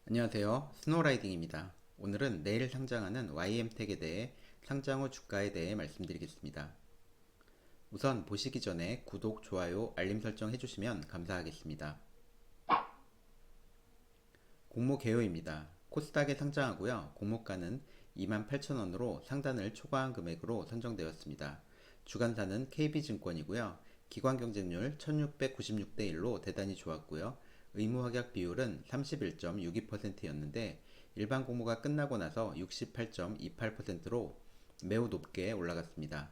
안녕하세요. 스노우라이딩입니다. 오늘은 내일 상장하는 YM택에 대해 상장 후 주가에 대해 말씀드리겠습니다. 우선 보시기 전에 구독, 좋아요, 알림 설정 해주시면 감사하겠습니다. 공모 개요입니다. 코스닥에 상장하고요. 공모가는 28,000원으로 상단을 초과한 금액으로 선정되었습니다. 주간사는 KB증권이고요. 기관 경쟁률 1696대 1로 대단히 좋았고요. 의무 확약 비율은 31.62%였는데 일반 공모가 끝나고 나서 68.28%로 매우 높게 올라갔습니다.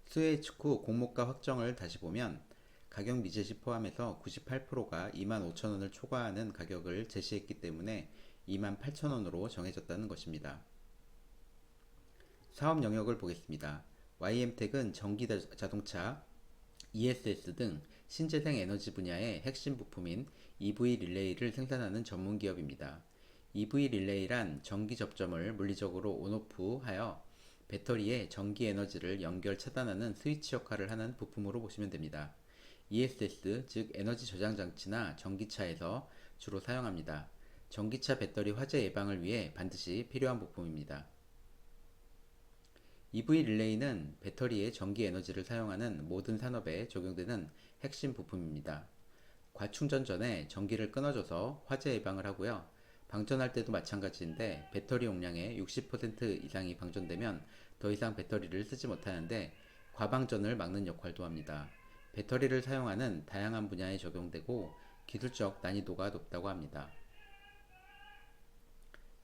수혜 직후 공모가 확정을 다시 보면 가격 미제시 포함해서 98%가 25,000원을 초과하는 가격을 제시했기 때문에 28,000원으로 정해졌다는 것입니다. 사업 영역을 보겠습니다. YM택은 전기 자동차, ESS 등 신재생 에너지 분야의 핵심 부품인 EV 릴레이를 생산하는 전문 기업입니다. EV 릴레이란 전기 접점을 물리적으로 온오프 하여 배터리에 전기 에너지를 연결 차단하는 스위치 역할을 하는 부품으로 보시면 됩니다. ESS, 즉 에너지 저장 장치나 전기차에서 주로 사용합니다. 전기차 배터리 화재 예방을 위해 반드시 필요한 부품입니다. EV 릴레이는 배터리의 전기 에너지를 사용하는 모든 산업에 적용되는 핵심 부품입니다. 과충전 전에 전기를 끊어줘서 화재 예방을 하고요. 방전할 때도 마찬가지인데 배터리 용량의 60% 이상이 방전되면 더 이상 배터리를 쓰지 못하는데 과방전을 막는 역할도 합니다. 배터리를 사용하는 다양한 분야에 적용되고 기술적 난이도가 높다고 합니다.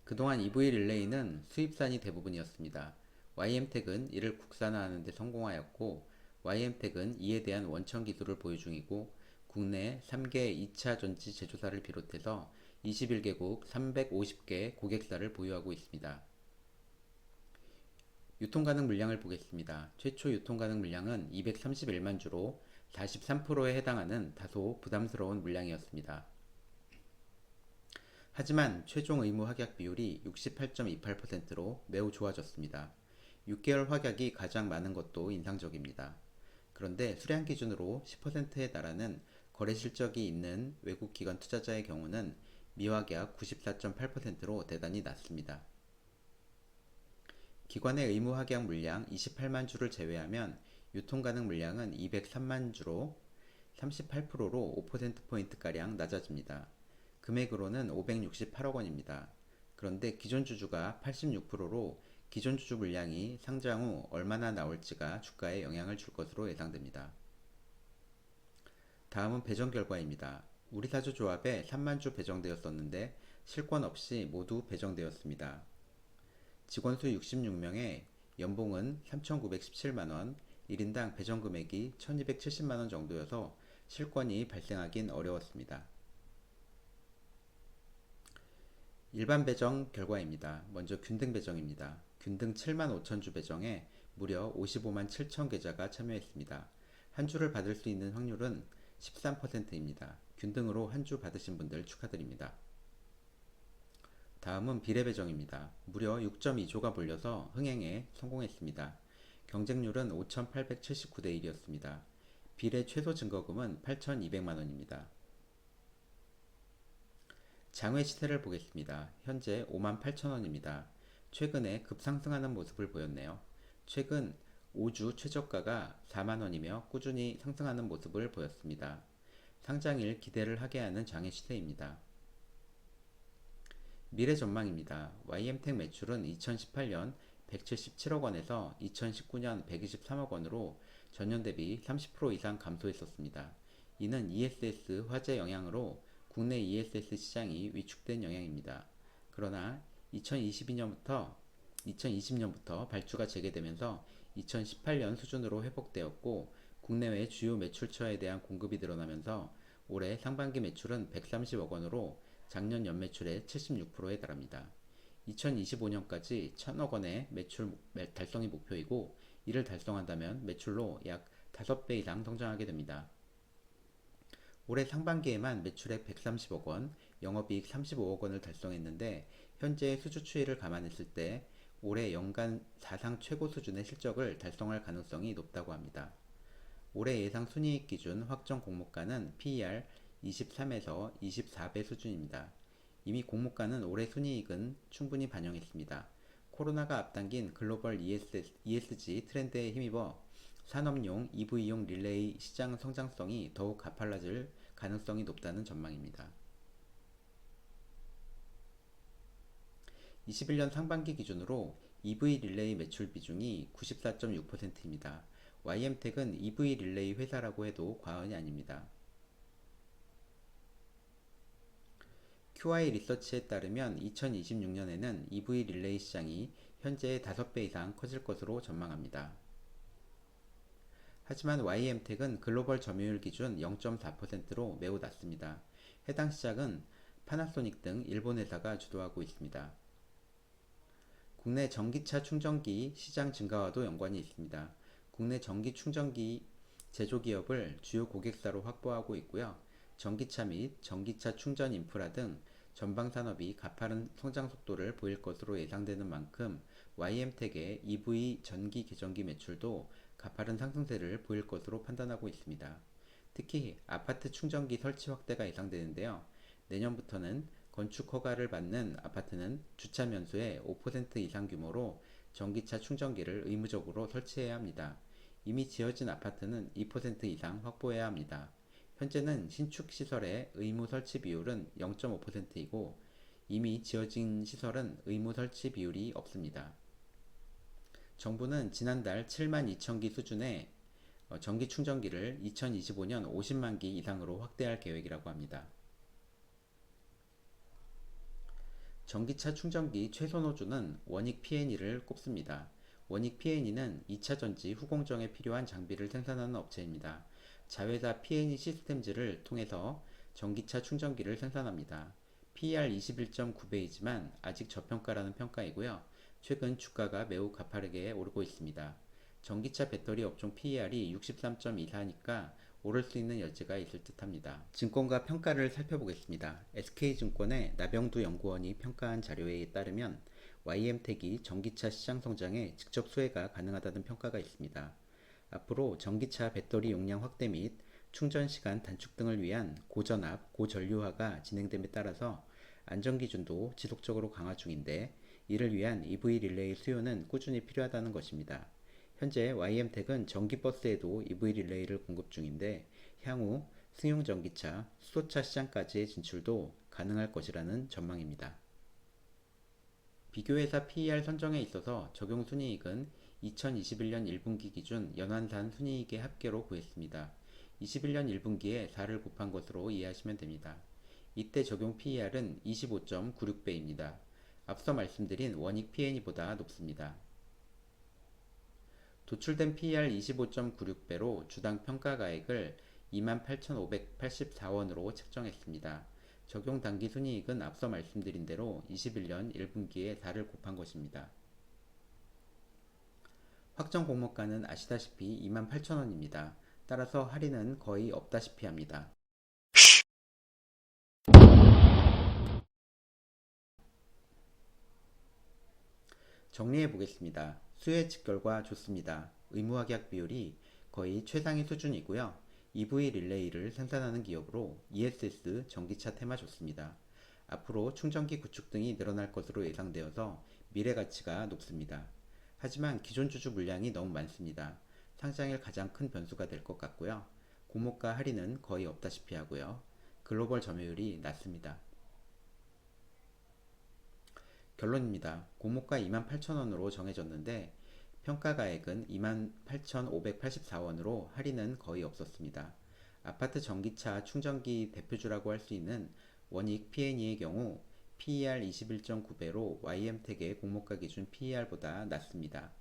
그동안 EV 릴레이는 수입산이 대부분이었습니다. YM택은 이를 국산화하는 데 성공하였고 YM택은 이에 대한 원천 기술을 보유 중이고 국내 3개 2차 전지 제조사를 비롯해서 21개국 350개 고객사를 보유하고 있습니다. 유통 가능 물량을 보겠습니다. 최초 유통 가능 물량은 231만 주로 43%에 해당하는 다소 부담스러운 물량이었습니다. 하지만 최종 의무 확약 비율이 68.28%로 매우 좋아졌습니다. 6개월 확약이 가장 많은 것도 인상적입니다. 그런데 수량 기준으로 10%에 달하는 거래 실적이 있는 외국 기관 투자자의 경우는 미확약 94.8%로 대단히 낮습니다. 기관의 의무 확약 물량 28만 주를 제외하면 유통 가능 물량은 203만 주로 38%로 5%포인트가량 낮아집니다. 금액으로는 568억 원입니다. 그런데 기존 주주가 86%로 기존 주주 물량이 상장 후 얼마나 나올지가 주가에 영향을 줄 것으로 예상됩니다. 다음은 배정 결과입니다. 우리사주조합에 3만 주 배정되었었는데 실권 없이 모두 배정되었습니다. 직원 수 66명에 연봉은 3,917만원, 1인당 배정 금액이 1,270만원 정도여서 실권이 발생하긴 어려웠습니다. 일반 배정 결과입니다. 먼저 균등 배정입니다. 균등 7만 5천 주 배정에 무려 55만 7천 계좌가 참여했습니다. 한 주를 받을 수 있는 확률은 13%입니다. 균등으로 한 주 받으신 분들 축하드립니다. 다음은 비례 배정입니다. 무려 6.2조가 몰려서 흥행에 성공했습니다. 경쟁률은 5,879대 1이었습니다. 비례 최소 증거금은 8,200만원입니다. 장외 시세를 보겠습니다. 현재 58,000원입니다. 최근에 급상승하는 모습을 보였네요. 최근 5주 최저가가 4만원이며 꾸준히 상승하는 모습을 보였습니다. 상장일 기대를 하게 하는 장외 시세입니다. 미래 전망입니다. YM택 매출은 2018년 177억 원에서 2019년 123억 원으로 전년 대비 30% 이상 감소했었습니다. 이는 ESS 화재 영향으로 국내 ESS 시장이 위축된 영향입니다. 그러나 2020년부터 발주가 재개되면서 2018년 수준으로 회복되었고 국내외 주요 매출처에 대한 공급이 늘어나면서 올해 상반기 매출은 130억 원으로 작년 연매출의 76%에 달합니다. 2025년까지 1,000억 원의 매출 달성이 목표이고 이를 달성한다면 매출로 약 5배 이상 성장하게 됩니다. 올해 상반기에만 매출액 130억 원, 영업이익 35억 원을 달성했는데 현재의 수주 추이를 감안했을 때 올해 연간 사상 최고 수준의 실적을 달성할 가능성이 높다고 합니다. 올해 예상 순이익 기준 확정 공모가는 PER 23에서 24배 수준입니다. 이미 공모가는 올해 순이익은 충분히 반영했습니다. 코로나가 앞당긴 글로벌 ESG 트렌드에 힘입어 산업용 EV용 릴레이 시장 성장성이 더욱 가팔라질 가능성이 높다는 전망입니다. 21년 상반기 기준으로 EV 릴레이 매출 비중이 94.6%입니다. YM텍은 EV 릴레이 회사라고 해도 과언이 아닙니다. QI 리서치에 따르면 2026년에는 EV 릴레이 시장이 현재의 5배 이상 커질 것으로 전망합니다. 하지만 YM텍은 글로벌 점유율 기준 0.4%로 매우 낮습니다. 해당 시장은 파나소닉 등 일본 회사가 주도하고 있습니다. 국내 전기차 충전기 시장 증가와도 연관이 있습니다. 국내 전기 충전기 제조기업을 주요 고객사로 확보하고 있고요. 전기차 및 전기차 충전 인프라 등 전방 산업이 가파른 성장 속도를 보일 것으로 예상되는 만큼 YM텍의 EV 전기 계전기 매출도 가파른 상승세를 보일 것으로 판단하고 있습니다. 특히 아파트 충전기 설치 확대가 예상되는데요. 내년부터는 건축 허가를 받는 아파트는 주차 면수의 5% 이상 규모로 전기차 충전기를 의무적으로 설치해야 합니다. 이미 지어진 아파트는 2% 이상 확보해야 합니다. 현재는 신축 시설의 의무 설치 비율은 0.5%이고 이미 지어진 시설은 의무 설치 비율이 없습니다. 정부는 지난달 7만 2천 기 수준의 전기 충전기를 2025년 50만 기 이상으로 확대할 계획이라고 합니다. 전기차 충전기 최소 노조는 원익 P&E를 꼽습니다. 원익 P&E는 2차 전지 후공정에 필요한 장비를 생산하는 업체입니다. 자회사 P&E 시스템즈를 통해서 전기차 충전기를 생산합니다. PER 21.9배이지만 아직 저평가라는 평가이고요. 최근 주가가 매우 가파르게 오르고 있습니다. 전기차 배터리 업종 PER이 63.24니까 오를 수 있는 여지가 있을 듯합니다. 증권가 평가를 살펴보겠습니다. SK증권의 나병두 연구원이 평가한 자료에 따르면 YM텍이 전기차 시장 성장에 직접 수혜가 가능하다는 평가가 있습니다. 앞으로 전기차 배터리 용량 확대 및 충전 시간 단축 등을 위한 고전압, 고전류화가 진행됨에 따라서 안전기준도 지속적으로 강화 중인데 이를 위한 EV 릴레이 수요는 꾸준히 필요하다는 것입니다. 현재 YM텍은 전기버스에도 EV 릴레이를 공급 중인데 향후 승용 전기차, 수소차 시장까지의 진출도 가능할 것이라는 전망입니다. 비교회사 PER 선정에 있어서 적용 순이익은 2021년 1분기 기준 연환산 순이익의 합계로 구했습니다. 21년 1분기에 4를 곱한 것으로 이해하시면 됩니다. 이때 적용 PER은 25.96배입니다. 앞서 말씀드린 원익 P&E보다 높습니다. 도출된 PER 25.96배로 주당 평가가액을 28,584원으로 책정했습니다. 적용 당기 순이익은 앞서 말씀드린 대로 21년 1분기에 4를 곱한 것입니다. 확정 공모가는 아시다시피 28,000원입니다. 따라서 할인은 거의 없다시피 합니다. 정리해 보겠습니다. 수혜 직결과 좋습니다. 의무확약 비율이 거의 최상위 수준이고요. EV 릴레이를 생산하는 기업으로 ESS 전기차 테마 좋습니다. 앞으로 충전기 구축 등이 늘어날 것으로 예상되어서 미래 가치가 높습니다. 하지만 기존 주주 물량이 너무 많습니다. 상장일 가장 큰 변수가 될 것 같고요. 공모가 할인은 거의 없다시피 하고요. 글로벌 점유율이 낮습니다. 결론입니다. 공모가 28,000원으로 정해졌는데 평가가액은 28,584원으로 할인은 거의 없었습니다. 아파트 전기차 충전기 대표주라고 할 수 있는 원익 P&E의 경우 PER 21.9배로 YM텍의 공모가 기준 PER보다 낮습니다.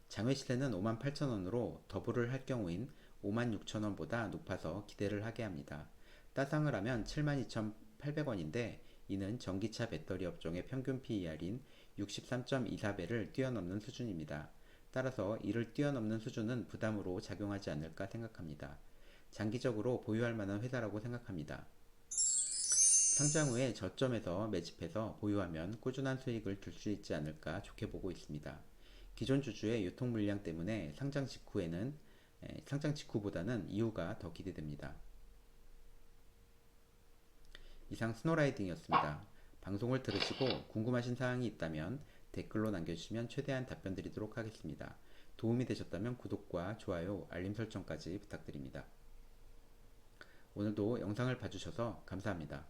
장외시세는 58,000원으로 더블을 할 경우인 56,000원보다 높아서 기대를 하게 합니다. 따상을 하면 72,800원인데 이는 전기차 배터리 업종의 평균 PER인 63.24배를 뛰어넘는 수준입니다. 따라서 이를 뛰어넘는 수준은 부담으로 작용하지 않을까 생각합니다. 장기적으로 보유할 만한 회사라고 생각합니다. 상장 후에 저점에서 매집해서 보유하면 꾸준한 수익을 줄 수 있지 않을까 좋게 보고 있습니다. 기존 주주의 유통 물량 때문에 상장 직후보다는 이후가 더 기대됩니다. 이상 스노라이딩이었습니다. 방송을 들으시고 궁금하신 사항이 있다면 댓글로 남겨주시면 최대한 답변 드리도록 하겠습니다. 도움이 되셨다면 구독과 좋아요, 알림 설정까지 부탁드립니다. 오늘도 영상을 봐주셔서 감사합니다.